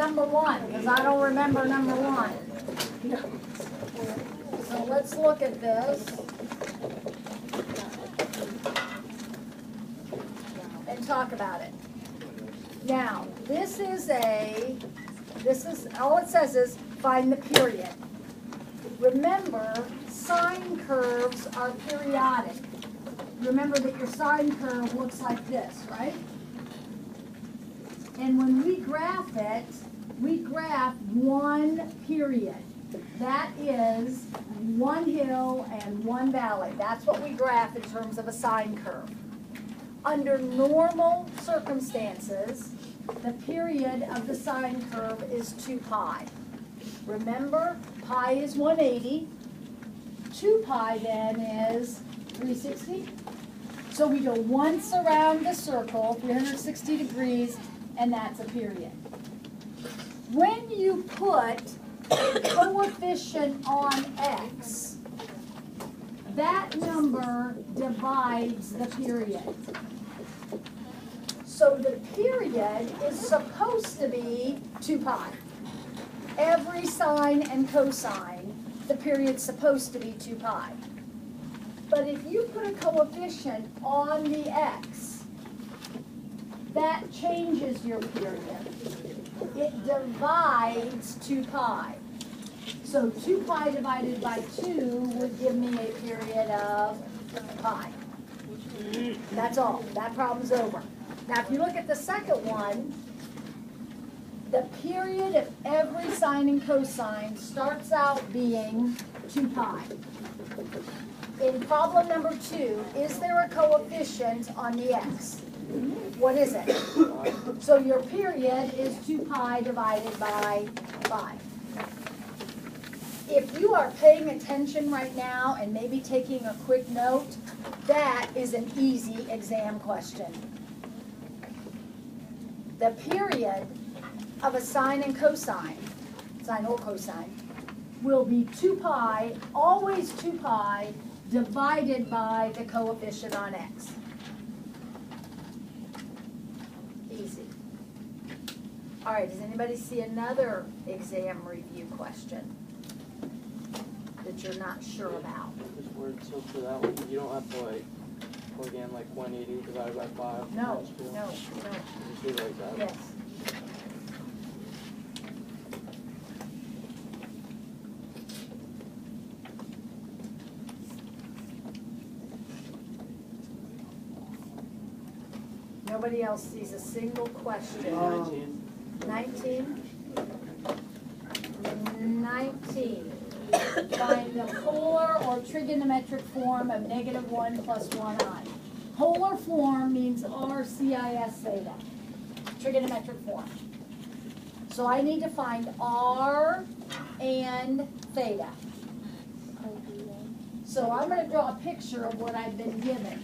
number one, because I don't remember number one. So let's look at this. And talk about it. Now, this is all it says is find the period. Remember, sine curves are periodic. Remember that your sine curve looks like this, right? And when we graph it, we graph one period. That is one hill and one valley. That's what we graph in terms of a sine curve. Under normal circumstances, the period of the sine curve is 2 pi. Remember, pi is 180. 2 pi then is 360. So we go once around the circle, 360 degrees, and that's a period. When you put a coefficient on x, that number divides the period. So the period is supposed to be 2 pi. Every sine and cosine, the period's supposed to be 2 pi. But if you put a coefficient on the x, that changes your period. It divides 2 pi. So 2 pi divided by 2 would give me a period of pi. That's all. That problem's over. Now if you look at the second one, the period of every sine and cosine starts out being 2 pi. In problem number 2, is there a coefficient on the x? What is it? So your period is 2 pi divided by 5. If you are paying attention right now and maybe taking a quick note, that is an easy exam question. The period of a sine and cosine, sine or cosine, will be 2 pi, always 2 pi, divided by the coefficient on x. Easy. All right, does anybody see another exam review question that you're not sure about? So for that one, you don't have to like plug in like 180 divided by 5? No. You just do it like that? Yes. Nobody else sees a single question. 19? 19. Find the polar or trigonometric form of -1 plus 1i. Polar form means RCIS theta. Trigonometric form. So I need to find R and theta. So I'm going to draw a picture of what I've been given.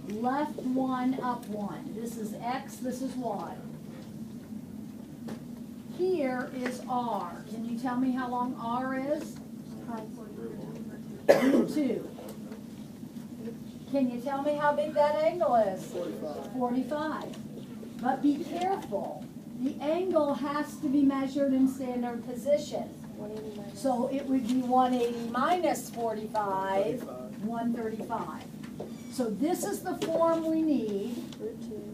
Left 1, up 1. This is X, this is Y. Here is R. Can you tell me how long R is? Root 2. Can you tell me how big that angle is? 45. But be careful. The angle has to be measured in standard position. So it would be 180 minus 45, 135. So this is the form we need.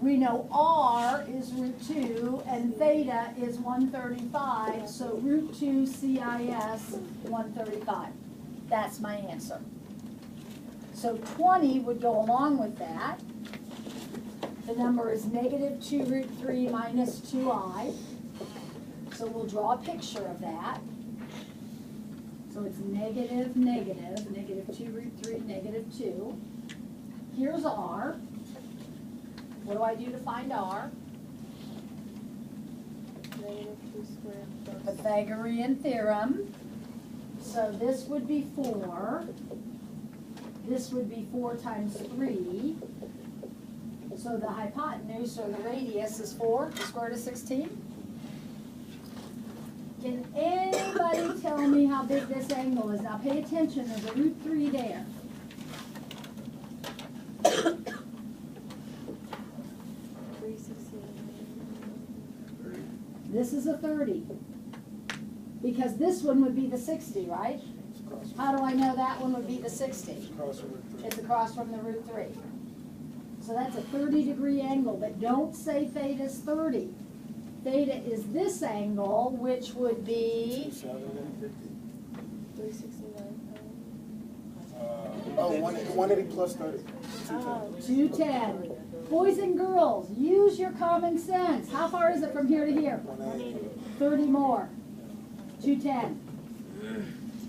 We know R is root 2 and theta is 135. So root 2 CIS 135. That's my answer. So 20 would go along with that. The number is -2 root 3 minus 2i. So we'll draw a picture of that. So it's -2 root 3, -2. Here's R. What do I do to find R? Pythagorean theorem. So this would be 4. This would be 4 times 3. So the hypotenuse or the radius is 4, the square root of 16. Can anybody tell me how big this angle is? Now pay attention, there's a root 3 there. This is a 30. Because this one would be the 60, right? How do I know that one would be the 60? It's across from the root 3. So that's a 30-degree angle, but don't say theta is 30. Theta is this angle, which would be 180 plus 30. 210. Boys and girls, use your common sense. How far is it from here to here? 30 more. 210.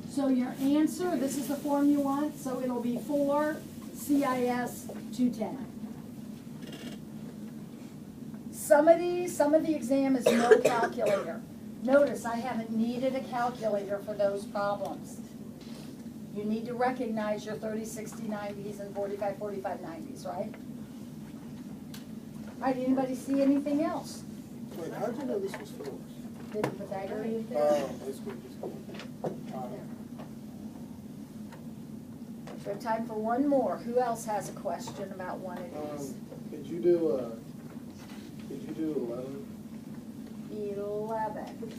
So your answer, this is the form you want, so it'll be 4 CIS 210. Some of the exam is no calculator. Notice I haven't needed a calculator for those problems. You need to recognize your 30, 60, 90s and 45, 45, 90s, right? All right, anybody see anything else? Wait, how did you know this was 4? Didn't Pythagoras in there? It's good. We have time for one more. Who else has a question about one of these? Could you do 11? 11.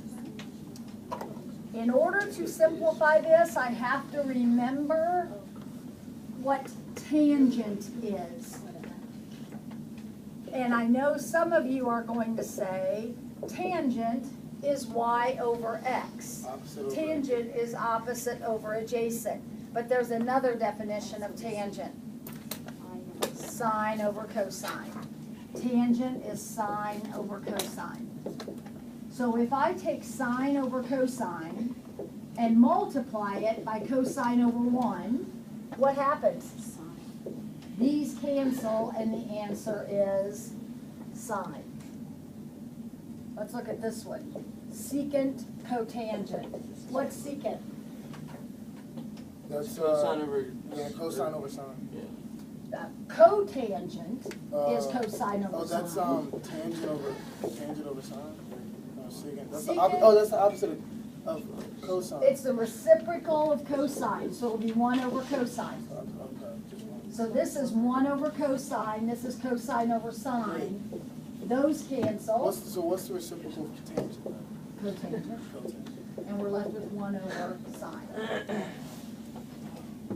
In order to simplify this, I have to remember what tangent is. And I know some of you are going to say, tangent is y over x. Tangent is opposite over adjacent. But there's another definition of tangent. Sine over cosine. Tangent is sine over cosine. So if I take sine over cosine and multiply it by cosine over 1, what happens? These cancel and the answer is sine. Let's look at this one. Secant cotangent. What's secant? That's Cosine over. cosine over sine. Cotangent is cosine over that's sine. tangent over sine. No, secant. That's Secant? that's the opposite of cosine. It's the reciprocal of cosine, so it'll be 1 over cosine. So this is 1 over cosine, this is cosine over sine. Those cancel. What's the reciprocal of tangent? Cotangent. Cotangent. And we're left with 1 over sine.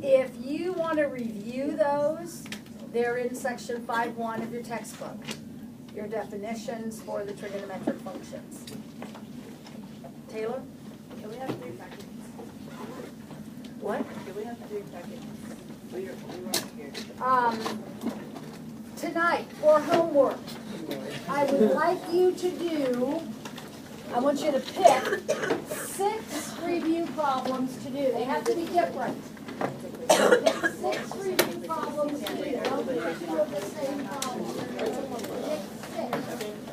If you want to review those, they're in section 5.1 of your textbook. Your definitions for the trigonometric functions. Taylor? Can we have 3 packets? What? Can we have 3 packets? We weren't here. Tonight, for homework, I would like you to do, I want you to pick 6 review problems to do. They have to be different. Pick 6 review problems to do. Don't pick 2 of the same problem. Pick 6.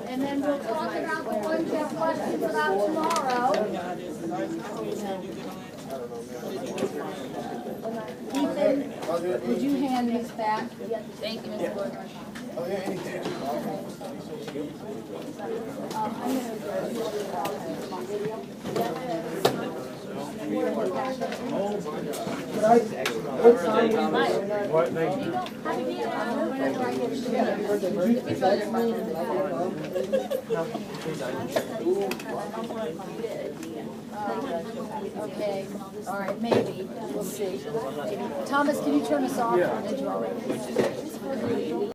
And then we'll talk about the ones you have questions about tomorrow. Ethan, would you hand these back? Thank you, Ms. Wood. Oh, yeah, anything. I'm going Okay, all right, maybe, we'll see. Thomas, can you turn us off, or did you already?